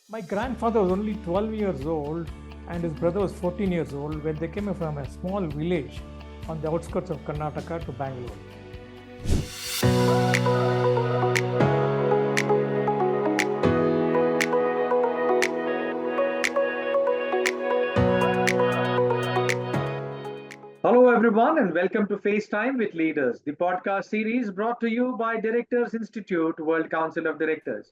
My grandfather was only 12 years old and his brother was 14 years old when they came from a small village on the outskirts of Karnataka to Bangalore. Hello, everyone, and welcome to FaceTime with Leaders, the podcast series brought to you by Directors Institute World Council of Directors.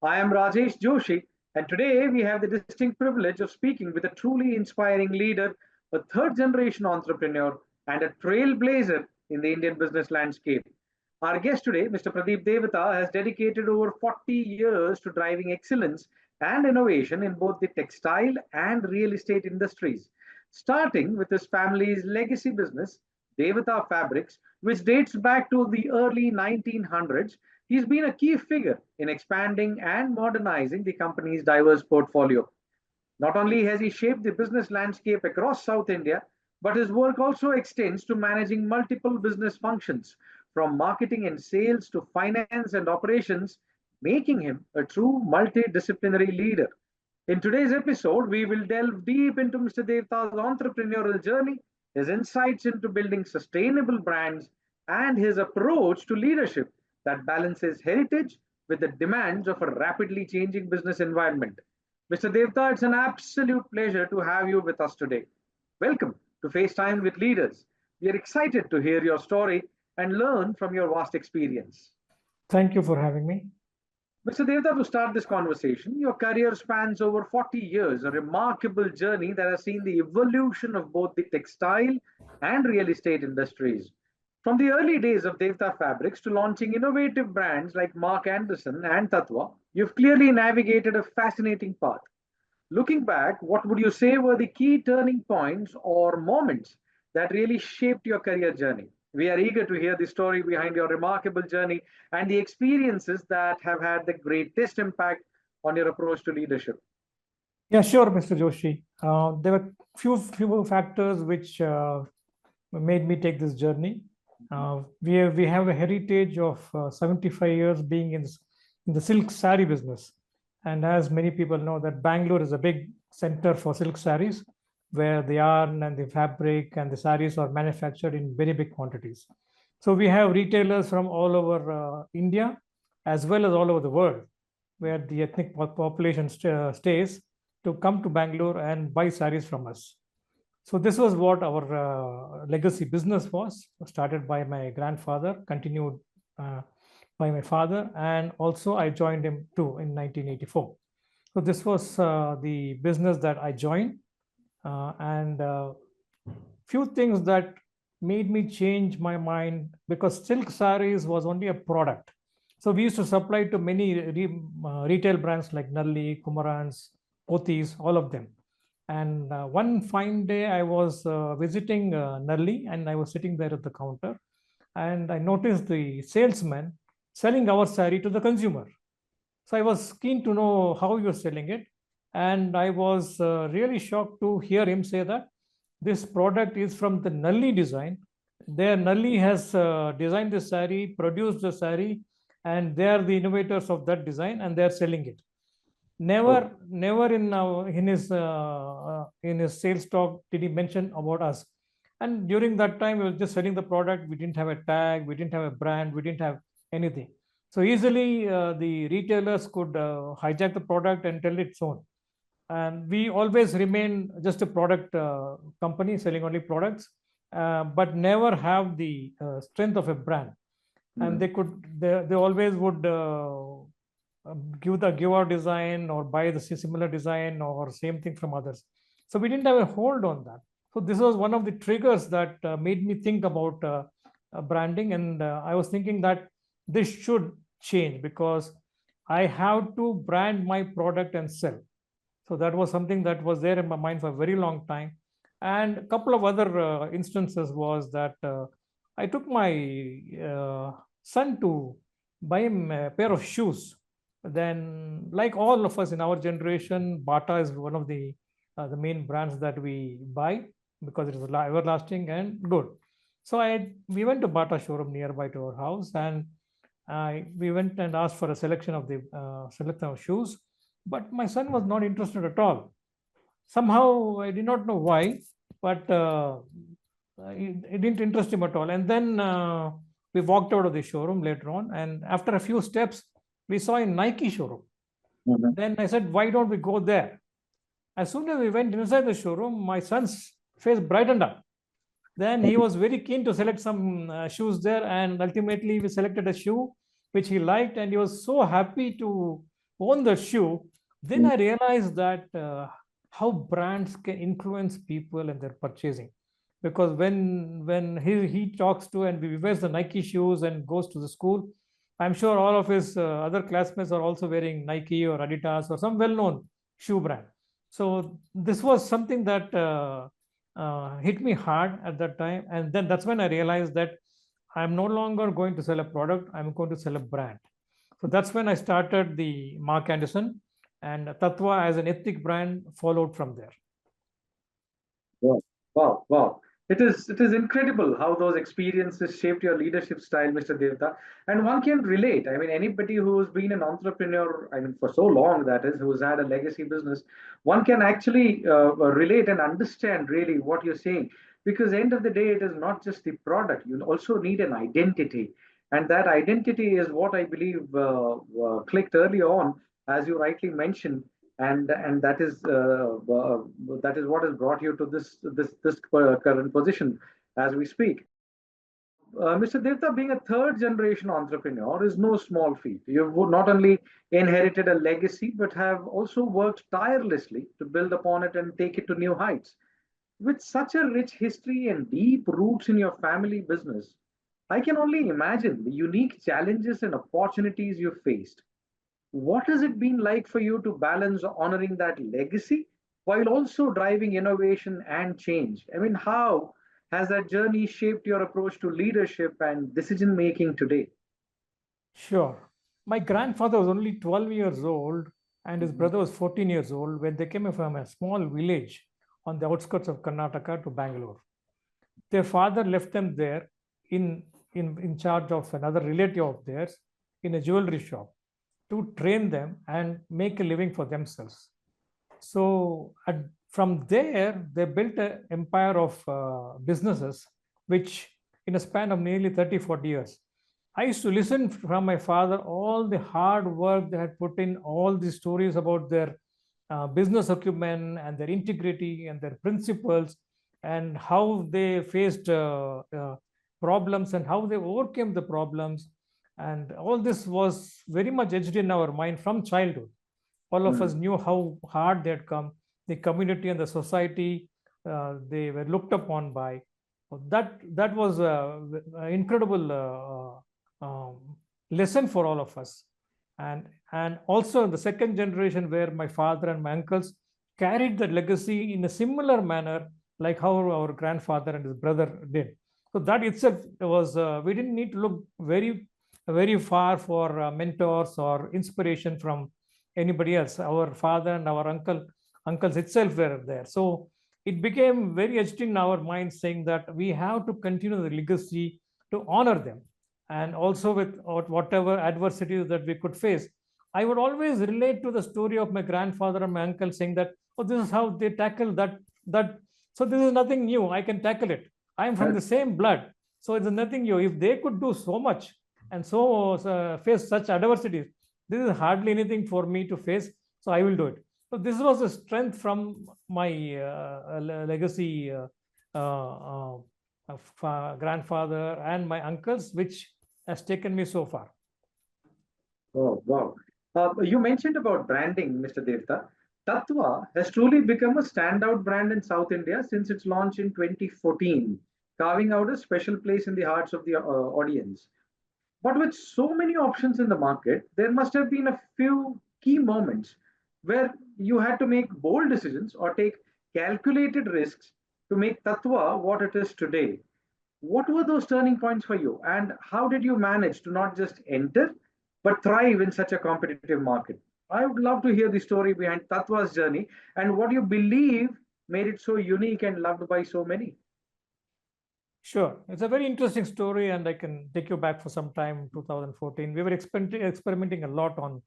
I am Rajesh Joshi, and today we have the distinct privilege of speaking with a truly inspiring leader, a third generation entrepreneur, and a trailblazer in the Indian business landscape. Our guest today, Mr. Pradeep Devatha, has dedicated over 40 years to driving excellence and innovation in both the textile and real estate industries, starting with his family's legacy business, Devatha Fabrics, which dates back to the early 1900s. He's been a key figure in expanding and modernizing the company's diverse portfolio. Not only has he shaped the business landscape across South India, but his work also extends to managing multiple business functions, from marketing and sales to finance and operations, making him a true multidisciplinary leader. In today's episode, we will delve deep into Mr. Devta's entrepreneurial journey, his insights into building sustainable brands, and his approach to leadership that balances heritage with the demands of a rapidly changing business environment. Mr. Devta, it's an absolute pleasure to have you with us today. Welcome to FaceTime with Leaders. We are excited to hear your story and learn from your vast experience. Thank you for having me. Mr. Devta, to start this conversation, your career spans over 40 years, a remarkable journey that has seen the evolution of both the textile and real estate industries. From the early days of Devta Fabrics to launching innovative brands like Mark Anderson and Tattva, you've clearly navigated a fascinating path. Looking back, what would you say were the key turning points or moments that really shaped your career journey? We are eager to hear the story behind your remarkable journey and the experiences that have had the greatest impact on your approach to leadership. Yeah, sure, Mr. Joshi. There were few factors which made me take this journey. We have a heritage of 75 years being in the silk saree business. And as many people know that Bangalore is a big center for silk sarees, where the yarn and the fabric and the sarees are manufactured in very big quantities. So we have retailers from all over India as well as all over the world, where the ethnic population stays, to come to Bangalore and buy sarees from us. So this was what our legacy business was, started by my grandfather, continued by my father, and also I joined him too in 1984. So this was the business that I joined, and few things that made me change my mind, because silk sarees was only a product. So we used to supply to many retail brands like Nalli, Kumarans, Pothis, all of them. And one fine day, I was visiting Nalli, and I was sitting there at the counter, and I noticed the salesman selling our saree to the consumer. So I was keen to know how you're selling it. And I was really shocked to hear him say that this product is from the Nalli design. Their Nalli has designed the saree, produced the saree, and they are the innovators of that design, and they are selling it. Never in his sales talk did he mention about us. And during that time, we were just selling the product. We didn't have a tag, we didn't have a brand, we didn't have anything. So easily the retailers could hijack the product and tell its own. And we always remain just a product company selling only products, but never have the strength of a brand. And they always would give our design or buy the similar design or same thing from others. So we didn't have a hold on that. So this was one of the triggers that made me think about branding. And I was thinking that this should change, because I have to brand my product and sell. So that was something that was there in my mind for a very long time. And a couple of other instances was that I took my son to buy him a pair of shoes. Then, like all of us in our generation, Bata is one of the main brands that we buy, because it is everlasting and good. So we went to Bata showroom nearby to our house, and we went and asked for a selection of shoes. but my son was not interested at all. Somehow I did not know why, but it didn't interest him at all. And then we walked out of the showroom later on, and after a few steps, we saw a Nike showroom. Mhm. Then I said, why don't we go there? As soon as we went inside the showroom, my son's face brightened up. Then he was very keen to select some shoes there, and ultimately we selected a shoe which he liked, and he was so happy to own the shoe. Then I realized that how brands can influence people and their purchasing, because when he talks to and he wears the Nike shoes and goes to the school, I'm sure all of his other classmates are also wearing Nike or Adidas or some well-known shoe brand. So this was something that hit me hard at that time. And then that's when I realized that I'm no longer going to sell a product, I'm going to sell a brand. So that's when I started the Mark Anderson, and Tattva as an ethnic brand followed from there. Wow, wow, wow. It is incredible how those experiences shaped your leadership style, Mr. Devta. And one can relate. I mean, anybody who's been an entrepreneur, I mean, for so long, that is, who's had a legacy business, one can actually relate and understand really what you're saying. Because end of the day, it is not just the product. You also need an identity. And that identity is what I believe clicked early on, as you rightly mentioned, and that is what has brought you to this current position as we speak. Mr. Devta, being a third generation entrepreneur is no small feat. You've not only inherited a legacy but have also worked tirelessly to build upon it and take it to new heights. With such a rich history and deep roots in your family business, I can only imagine the unique challenges and opportunities you faced. What has it been like for you to balance honoring that legacy while also driving innovation and change? I mean, how has that journey shaped your approach to leadership and decision making today? Sure. My grandfather was only 12 years old and his Mhm. brother was 14 years old when they came from a small village on the outskirts of Karnataka to Bangalore. Their father left them there in charge of another relative of theirs in a jewelry shop to train them and make a living for themselves. So from there, they built an empire of businesses, which in a span of nearly 30, 40 years. I used to listen from my father all the hard work they had put in, all the stories about their business acumen and their integrity and their principles, and how they faced problems and how they overcame the problems. And all this was very much etched in our mind from childhood. All of us Mm. knew how hard they had come. The community and the society they were looked upon by. That was an incredible lesson for all of us. And also the second generation, where my father and my uncles carried the legacy in a similar manner, like how our grandfather and his brother did. So that itself was we didn't need to look very far for mentors or inspiration from anybody else. Our father and our uncles itself were there. So it became very etched in our minds, saying that we have to continue the legacy to honor them, and also with whatever adversities that we could face. I would always relate to the story of my grandfather and my uncle, saying that, oh, this is how they tackle that. So this is nothing new. I can tackle it. I am from the same blood. So it's nothing new. If they could do so much and so face such adversities, this is hardly anything for me to face. So I will do it. So this was a strength from my legacy of grandfather and my uncles, which has taken me so far. Oh, wow. You mentioned about branding, Mr. Devta. Tattva has truly become a standout brand in South India since its launch in 2014, carving out a special place in the hearts of the audience. But with so many options in the market, there must have been a few key moments where you had to make bold decisions or take calculated risks to make Tattva what it is today. What were those turning points for you, and how did you manage to not just enter but thrive in such a competitive market? I would love to hear the story behind Tattva's journey and what you believe made it so unique and loved by so many. Sure. It's a very interesting story, and I can take you back for some time, 2014. We were experimenting a lot on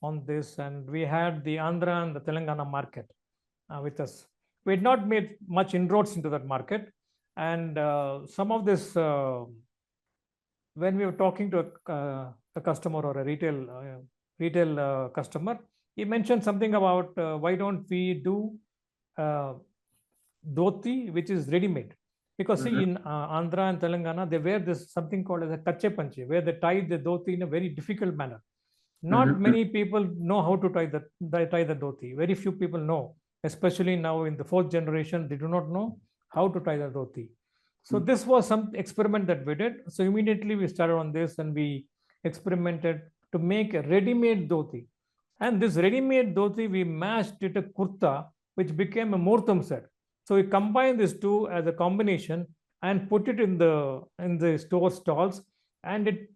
on this, and we had the Andhra and the Telangana market with us. We had not made much inroads into that market, and some of this, when we were talking to a customer or a retail customer, he mentioned something about why don't we do dhoti, which is ready-made. Because see, in Andhra and Telangana, they wear this something called as a kache panche, where they tie the dhoti in a very difficult manner. Not many people know how to tie the dhoti. Very few people know, especially now in the fourth generation, they do not know how to tie the dhoti. So this was some experiment that we did. So immediately we started on this and we experimented to make a ready-made dhoti. And this ready-made dhoti, we matched it a kurta, which became a Murtam set. So we combined these two as a combination and put it in the store stalls. And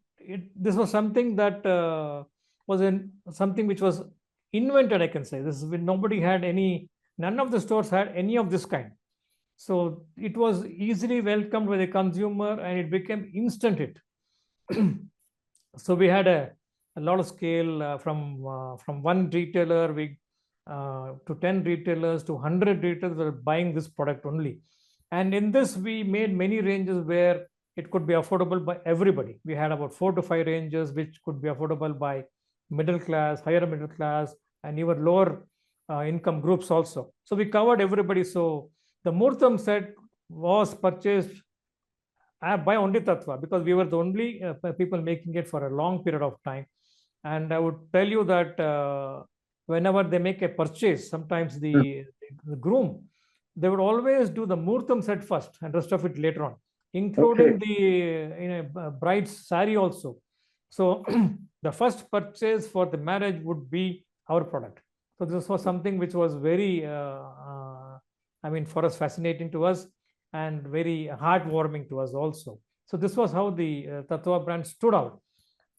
this was something that something which was invented, I can say. This is when nobody had any, none of the stores had any of this kind. So it was easily welcomed by the consumer and it became instant hit. So we had a lot of scale from one retailer to 10 retailers to 100 retailers were buying this product only. And in this, we made many ranges where it could be affordable by everybody. We had about 4 to 5 ranges which could be affordable by middle class, higher middle class, and even lower income groups also. So we covered everybody. So the Murtam set was purchased by only Tattva because we were the only people making it for a long period of time. And I would tell you that whenever they make a purchase, sometimes the groom, they would always do the Murtam set first and rest of it later on, including the bride's sari also. So the first purchase for the marriage would be our product. So this was something which was very, for us, fascinating to us and very heartwarming to us also. So this was how the Tattva brand stood out.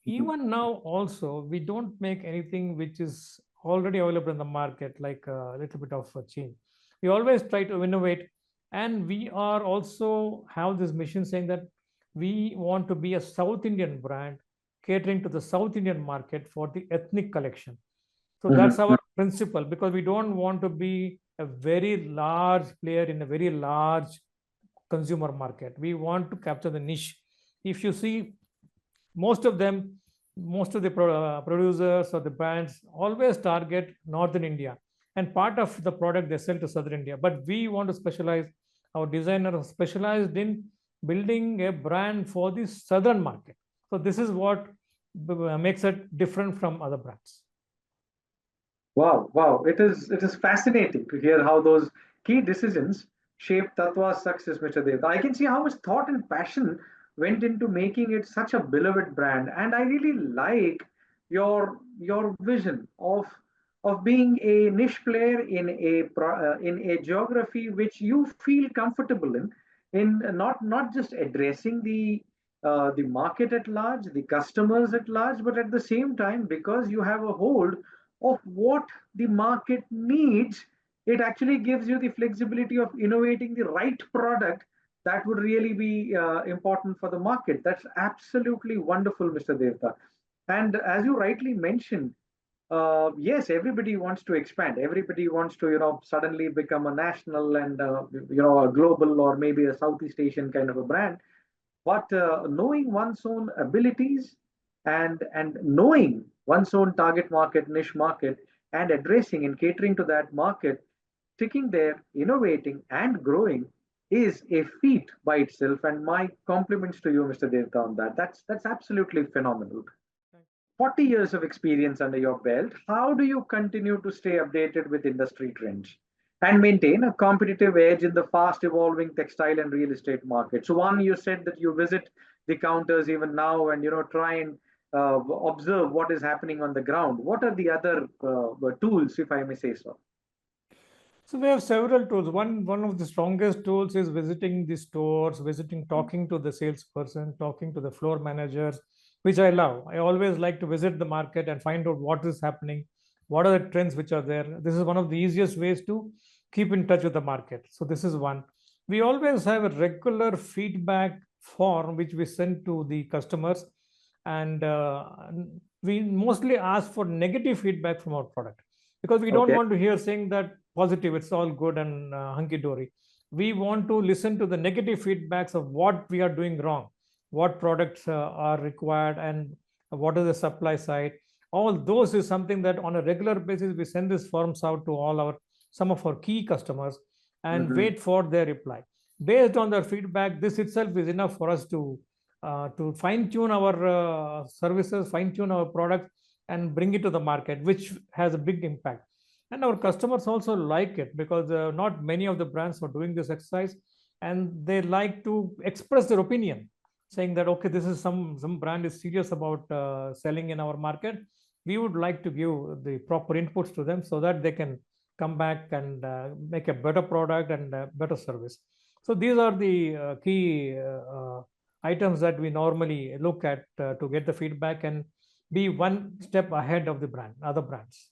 Even now also, we don't make anything which is already available in the market, like a little bit of a change. We always try to innovate, and we are also have this mission saying that we want to be a South Indian brand catering to the South Indian market for the ethnic collection. So that's our principle, because we don't want to be a very large player in a very large consumer market. We want to capture the niche. If you see, most of the producers or the brands always target Northern India, and part of the product they sell to Southern India. But we want to specialize, our designer is specialized in building a brand for the Southern market. So this is what makes it different from other brands. Wow, wow. It is fascinating to hear how those key decisions shaped Tattva's success, Mr. Dev. I can see how much thought and passion went into making it such a beloved brand. And I really like your vision of being a niche player in a geography which you feel comfortable in not just addressing the market at large, the customers at large, but at the same time, because you have a hold of what the market needs, it actually gives you the flexibility of innovating the right product that would really be important for the market. That's absolutely wonderful, Mr. Devta. And as you rightly mentioned, yes, everybody wants to expand. Everybody wants to, suddenly become a national and, a global or maybe a Southeast Asian kind of a brand. But knowing one's own abilities and knowing one's own target market, niche market, and addressing and catering to that market, sticking there, innovating and growing is a feat by itself. And my compliments to you, Mr. Devta, on that. That's absolutely phenomenal. 40 years of experience under your belt, how do you continue to stay updated with industry trends and maintain a competitive edge in the fast evolving textile and real estate market? So, one, you said that you visit the counters even now and try and observe what is happening on the ground. What are the other tools, if I may say so? So we have several tools. One of the strongest tools is visiting the stores, talking to the salesperson, talking to the floor managers, which I love. I always like to visit the market and find out what is happening, what are the trends which are there. This is one of the easiest ways to keep in touch with the market. So this is one. We always have a regular feedback form which we send to the customers, and we mostly ask for negative feedback from our product, because we don't Okay. want to hear saying that positive, it's all good and hunky-dory. We want to listen to the negative feedbacks of what we are doing wrong, what products are required, and what is the supply side. All those is something that on a regular basis we send these forms out to all our some of our key customers and Mhm. wait for their reply. Based on their feedback, this itself is enough for us to fine tune our services, fine tune our products, and bring it to the market, which has a big impact. And our customers also like it, because not many of the brands are doing this exercise, and they like to express their opinion, saying that okay, this is some brand is serious about selling in our market. We would like to give the proper inputs to them so that they can come back and make a better product and better service. So these are the key items that we normally look at to get the feedback and be one step ahead of the other brands.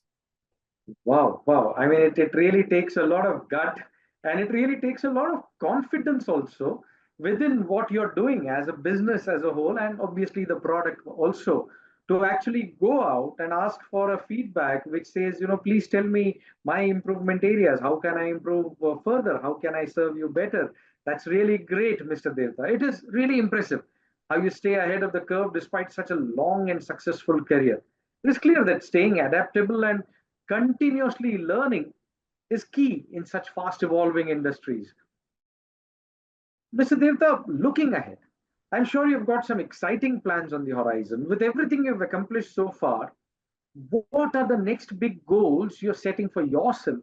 Wow, wow. I mean, it really takes a lot of gut, and it really takes a lot of confidence also within what you're doing as a business as a whole, and obviously the product also, to actually go out and ask for a feedback which says, please tell me my improvement areas. How can I improve further? How can I serve you better? That's really great, Mr. Devta. It is really impressive how you stay ahead of the curve despite such a long and successful career. It is clear that staying adaptable and continuously learning is key in such fast evolving industries. Mr. Devta, looking ahead, I'm sure you've got some exciting plans on the horizon. With everything you've accomplished so far, what are the next big goals you're setting for yourself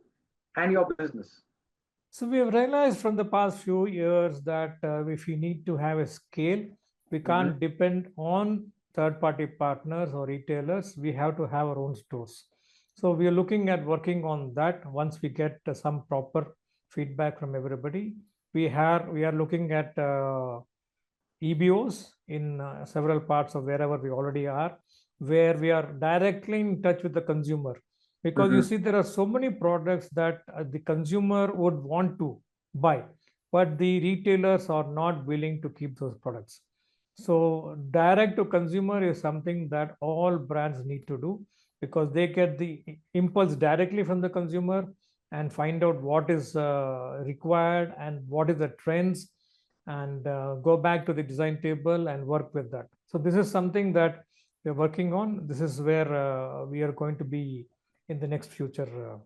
and your business? So we have realized from the past few years that if we need to have a scale, we Mhm. can't depend on third-party partners or retailers. We have to have our own stores. So we are looking at working on that. Once we get some proper feedback from everybody, we are looking at EBOs in several parts of wherever we already are, where we are directly in touch with the consumer. Because you Mhm. see, there are so many products that the consumer would want to buy, but the retailers are not willing to keep those products. So, direct to consumer is something that all brands need to do, because they get the impulse directly from the consumer and find out what is required and what is the trends, and go back to the design table and work with that. So this is something that we're working on. This is where we are going to be in the next future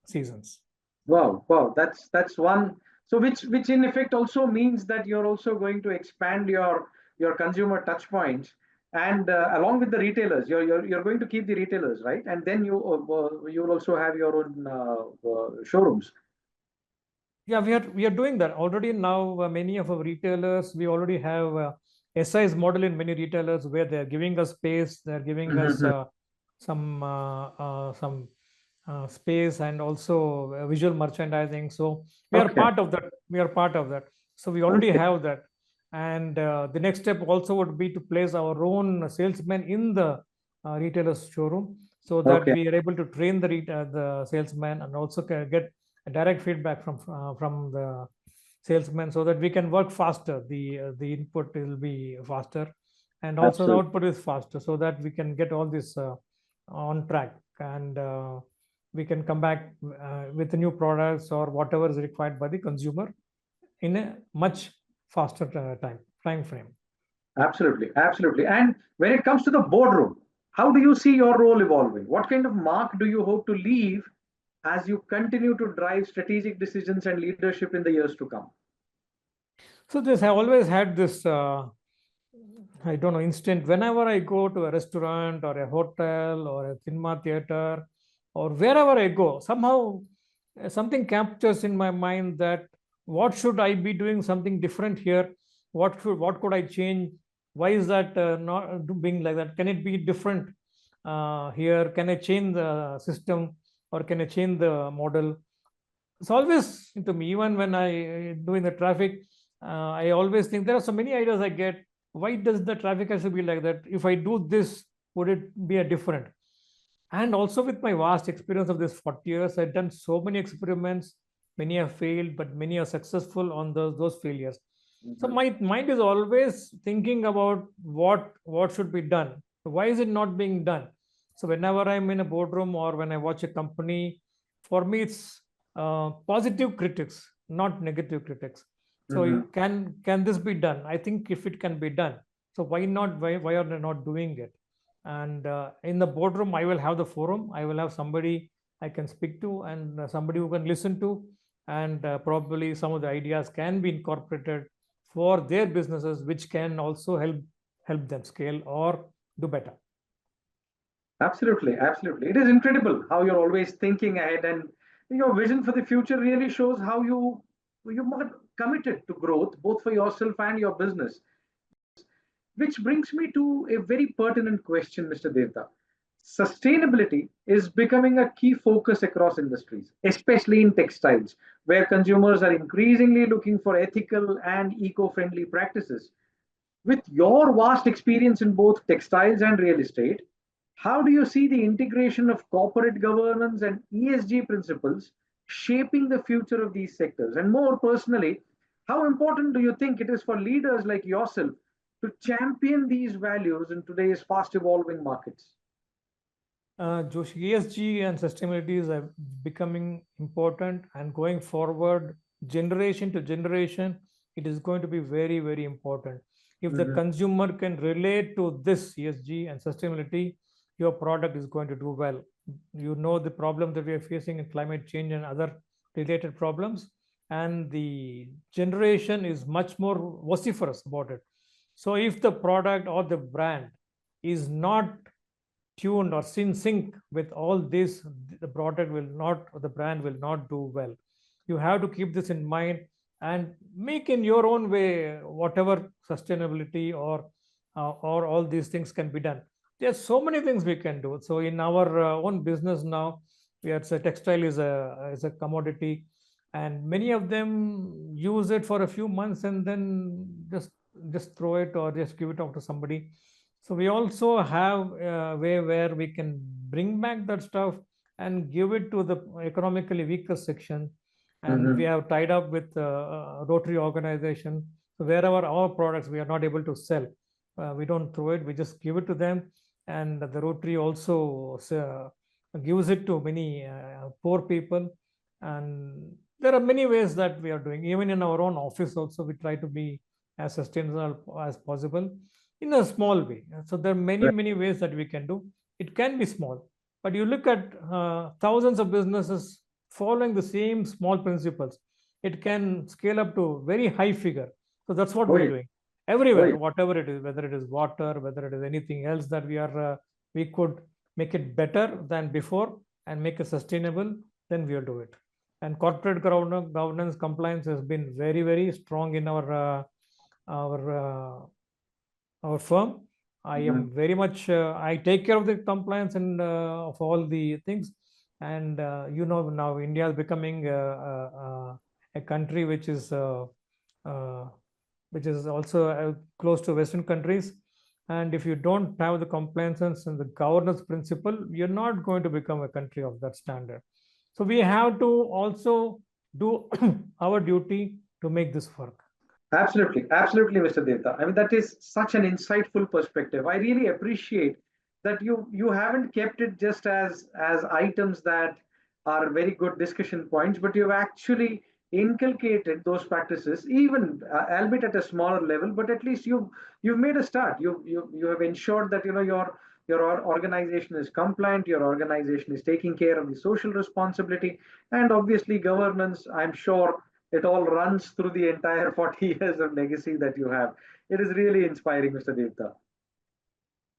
seasons. Wow, wow, that's one. So which in effect also means that you're also going to expand your consumer touch points, and along with the retailers, you're going to keep the retailers, right? And then you'll also have your own showrooms. Yeah, we are doing that already now. Many of our retailers, we already have SI's model in many retailers, where they're giving us space, they're giving us Mhm. some space, and also visual merchandising. So we are Okay, part of that. We are part of that. So we already okay, have that. And the next step also would be to place our own salesmen in the retailer's showroom, so that okay, we are able to train the salesman, and also get direct feedback from the salesman, so that we can work faster. The input will be faster, and also the absolutely. output is faster, so that we can get all this on track, and we can come back with the new products or whatever is required by the consumer in a much faster time frame. Absolutely, absolutely. And when it comes to the boardroom, how do you see your role evolving? What kind of mark do you hope to leave as you continue to drive strategic decisions and leadership in the years to come? So this I always had this I don't know, instant. Whenever I go to a restaurant or a hotel or a cinema theater or wherever I go, somehow something captures in my mind that what should I be doing something different here? What could I change? Why is that not being like that? Can it be different here? Can I change the system, or can I change the model? It's always to me, even when I do in the traffic, I always think there are so many ideas I get. Why does the traffic has to be like that? If I do this, would it be a different? And also with my vast experience of this 40 years, I've done so many experiments. Many have failed, but many are successful on those failures. So my mind is always thinking about what should be done. Why is it not being done? So whenever I'm in a boardroom or when I watch a company, for me it's positive critics, not negative critics. So can this be done? I think if it can be done, so why not? Why are they not doing it? And in the boardroom, I will have the forum. I will have somebody I can speak to and somebody who can listen to, and probably some of the ideas can be incorporated for their businesses, which can also help them scale or do better. Absolutely, absolutely. It is incredible how you're always thinking ahead, and your vision for the future really shows how you're more committed to growth, both for yourself and your business. Which brings me to a very pertinent question, Mr. Devta. Sustainability is becoming a key focus across industries, especially in textiles, where consumers are increasingly looking for ethical and eco friendly practices. With your vast experience in both textiles and real estate, how do you see the integration of corporate governance and ESG principles shaping the future of these sectors? And more personally, how important do you think it is for leaders like yourself to champion these values in today's fast evolving markets? Josh, ESG and sustainability is becoming important, and going forward, generation to generation, it is going to be very, very important. If the Mhm. consumer can relate to this ESG and sustainability, your product is going to do well. You know the problem that we are facing in climate change and other related problems, and the generation is much more vociferous about it. So, if the product or the brand is not tuned or in sync with all this, the product will not, or the brand will not do well. You have to keep this in mind and make in your own way whatever sustainability or all these things can be done. There's so many things we can do. So in our own business now, we are, so textile is a commodity, and many of them use it for a few months and then just throw it or just give it off to somebody. So we also have a way where we can bring back that stuff and give it to the economically weaker section. And we Mhm. have tied up with Rotary organization. So wherever our products we are not able to sell, we don't throw it. We just give it to them, and the Rotary also gives it to many poor people. And there are many ways that we are doing. Even in our own office, also we try to be as sustainable as possible in a small way. So there are many, Right. many ways that we can do. It can be small, but you look at thousands of businesses following the same small principles. It can scale up to very high figure. So that's what Oh, we are yeah. doing Oh, everywhere, yeah. whether it is water, whether it is anything else that we could make it better than before and make it sustainable, then we'll do it. And corporate governance compliance has been very, very strong in our our firm. I Mhm. am very much, I take care of the compliance and of all the things. And now India is becoming a country uh, which is also close to Western countries. And if you don't have the compliances and the governance principle, you're not going to become a country of that standard. So we have to also do our duty to make this work. Absolutely, absolutely, Mr. Devta. I mean, that is such an insightful perspective. I really appreciate that you haven't kept it just as items that are very good discussion points, but you've actually inculcated those practices, even albeit at a smaller level. But at least you've made a start. You have ensured that your organization is compliant, your organization is taking care of the social responsibility, and obviously governance. I'm sure it all runs through the entire 40 years of legacy that you have. It is really inspiring, Mr. Devta.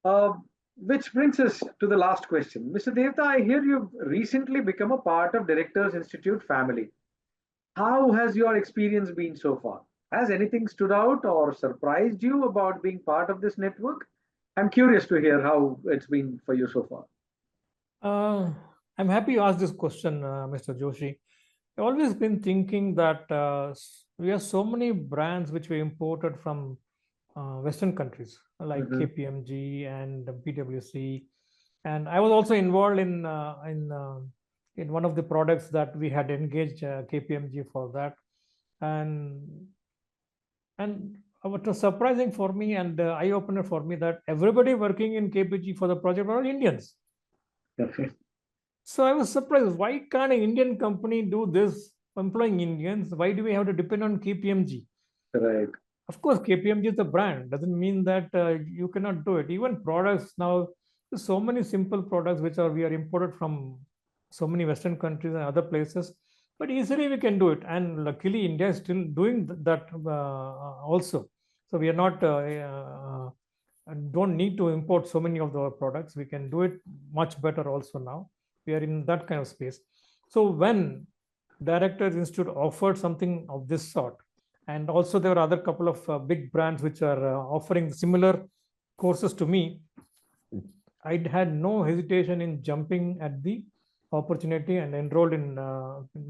Uh, which brings us to the last question. Mr. Devta, I hear you've recently become a part of Directors Institute family. How has your experience been so far? Has anything stood out or surprised you about being part of this network? I'm curious to hear how it's been for you so far. Uh, I'm happy you asked this question, Mr. Joshi. I've always been thinking that we have so many brands which we imported from Western countries like Mhm. KPMG and PwC, and I was also involved in one of the products that we had engaged KPMG for that, and And what was surprising for me and eye-opener for me that everybody working in KPG for the project were all Indians. So I was surprised, why can't an Indian company do this, employing Indians? Why do we have to depend on KPMG? Right. Of course, KPMG is a brand, doesn't mean that you cannot do it. Even products now, there's so many simple products which we are imported from so many Western countries and other places, but easily we can do it. And luckily, India is still doing that also. So we are not don't need to import so many of the products. We can do it much better also now. We are in that kind of space. So when Directors Institute offered something of this sort, and also there are other couple of big brands which are offering similar courses to me, I had no hesitation in jumping at the opportunity and enrolled in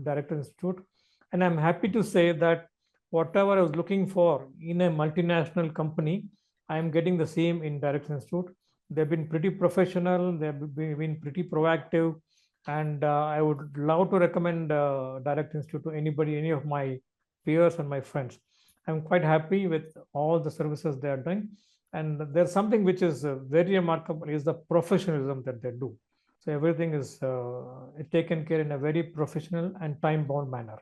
Director Institute. And I'm happy to say that whatever I was looking for in a multinational company, I am getting the same in Director Institute. They've been pretty professional, they've been pretty proactive, and I would love to recommend Director Institute to anybody, any of my peers and my friends. I'm quite happy with all the services they are doing. And there's something which is very remarkable is the professionalism that they do. So everything is taken care in a very professional and time-bound manner.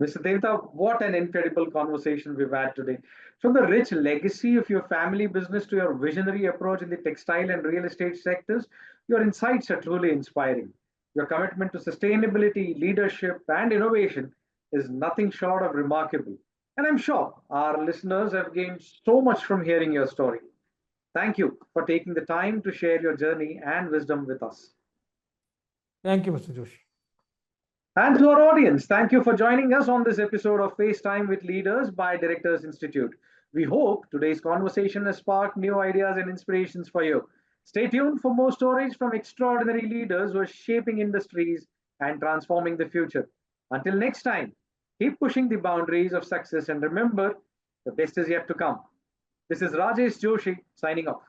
Mr. Devta, what an incredible conversation we've had today. From the rich legacy of your family business to your visionary approach in the textile and real estate sectors, your insights are truly inspiring. Your commitment to sustainability, leadership, and innovation is nothing short of remarkable. And I'm sure our listeners have gained so much from hearing your story. Thank you for taking the time to share your journey and wisdom with us. Thank you, Mr. Joshi. And to our audience, thank you for joining us on this episode of FaceTime with Leaders by Directors Institute. We hope today's conversation has sparked new ideas and inspirations for you. Stay tuned for more stories from extraordinary leaders who are shaping industries and transforming the future. Until next time, keep pushing the boundaries of success and remember, the best is yet to come. This is Rajesh Joshi signing off.